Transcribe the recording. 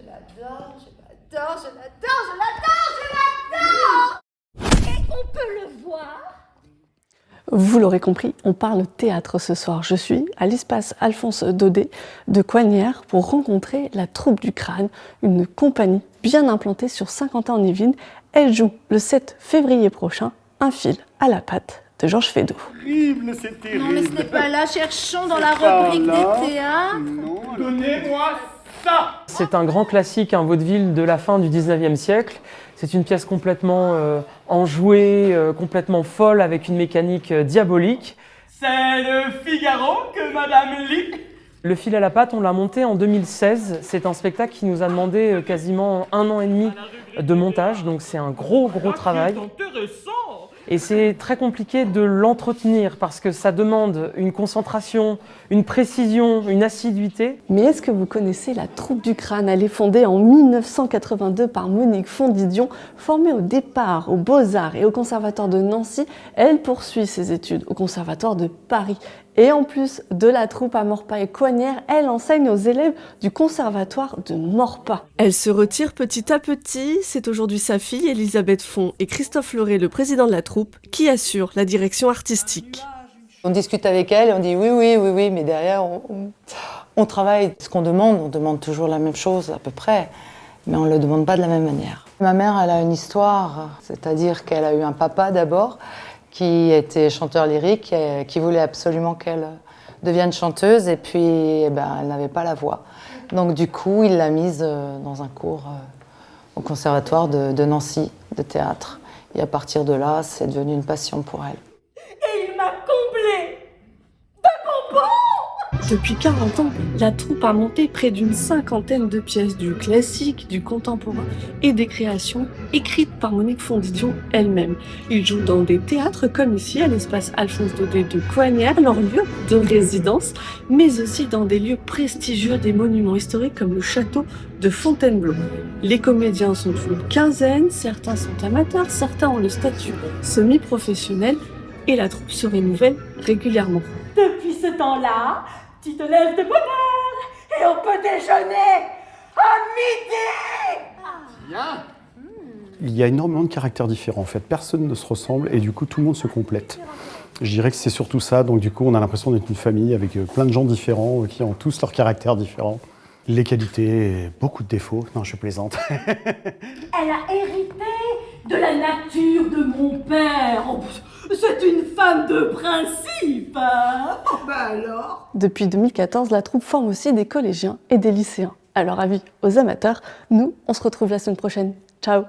l'adore, je l'adore, je l'adore, je l'adore, je l'adore. Et on peut le voir. Vous l'aurez compris, on parle théâtre ce soir. Je suis à l'espace Alphonse Daudet de Coignères pour rencontrer la Troupe du Crâne, une compagnie bien implantée sur Saint-Quentin-en-Yvelines. Elle joue le 7 février prochain Un fil à la patte de Georges Feydeau. Terrible, c'est terrible. Non mais ce n'est pas là, cherchons dans la rubrique des théâtres. Non, donnez-moi ça. C'est un grand classique, un vaudeville de la fin du 19e siècle. C'est une pièce complètement enjouée, complètement folle, avec une mécanique diabolique. C'est le Figaro que Madame lit. Le fil à la patte, on l'a monté en 2016. C'est un spectacle qui nous a demandé quasiment 1 an et demi de montage, donc c'est un gros travail. Et c'est très compliqué de l'entretenir parce que ça demande une concentration, une précision, une assiduité. Mais est-ce que vous connaissez la Troupe du Crâne? Elle est fondée en 1982 par Monique Fondidion. Formée au départ aux Beaux-Arts et au Conservatoire de Nancy, elle poursuit ses études au Conservatoire de Paris. Et en plus de la troupe à Maurepas et Coignères, elle enseigne aux élèves du Conservatoire de Maurepas. Elle se retire petit à petit. C'est aujourd'hui sa fille, Elisabeth Font, et Christophe Leray, le président de la troupe, qui assurent la direction artistique. On discute avec elle et on dit oui, mais derrière, on travaille. Ce qu'on demande, on demande toujours la même chose à peu près, mais on ne le demande pas de la même manière. Ma mère, elle a une histoire, c'est-à-dire qu'elle a eu un papa d'abord, qui était chanteur lyrique et qui voulait absolument qu'elle devienne chanteuse, et puis elle n'avait pas la voix. Donc du coup, il l'a mise dans un cours au conservatoire de Nancy, de théâtre. Et à partir de là, c'est devenu une passion pour elle. Et il m'a comblé de bonbons. Depuis 40 ans, la troupe a monté près d'une 50aine de pièces, du classique, du contemporain et des créations écrites par Monique Fondidion elle-même. Ils jouent dans des théâtres comme ici, à l'espace Alphonse Daudet de Coignères, leur lieu de résidence, mais aussi dans des lieux prestigieux, des monuments historiques comme le château de Fontainebleau. Les comédiens sont une quinzaine, certains sont amateurs, certains ont le statut semi-professionnel et la troupe se renouvelle régulièrement. Depuis ce temps-là, tu te lèves de bonne heure et on peut déjeuner à midi. Bien. Il y a énormément de caractères différents en fait, personne ne se ressemble et du coup tout le monde se complète. Je dirais que c'est surtout ça, donc du coup on a l'impression d'être une famille avec plein de gens différents qui ont tous leurs caractères différents. Les qualités, beaucoup de défauts, non je plaisante. Elle a hérité de la nature de mon père. Oh, c'est une femme de principe. Hein. Oh, alors. Depuis 2014, la troupe forme aussi des collégiens et des lycéens. Alors avis aux amateurs, nous on se retrouve la semaine prochaine. Ciao.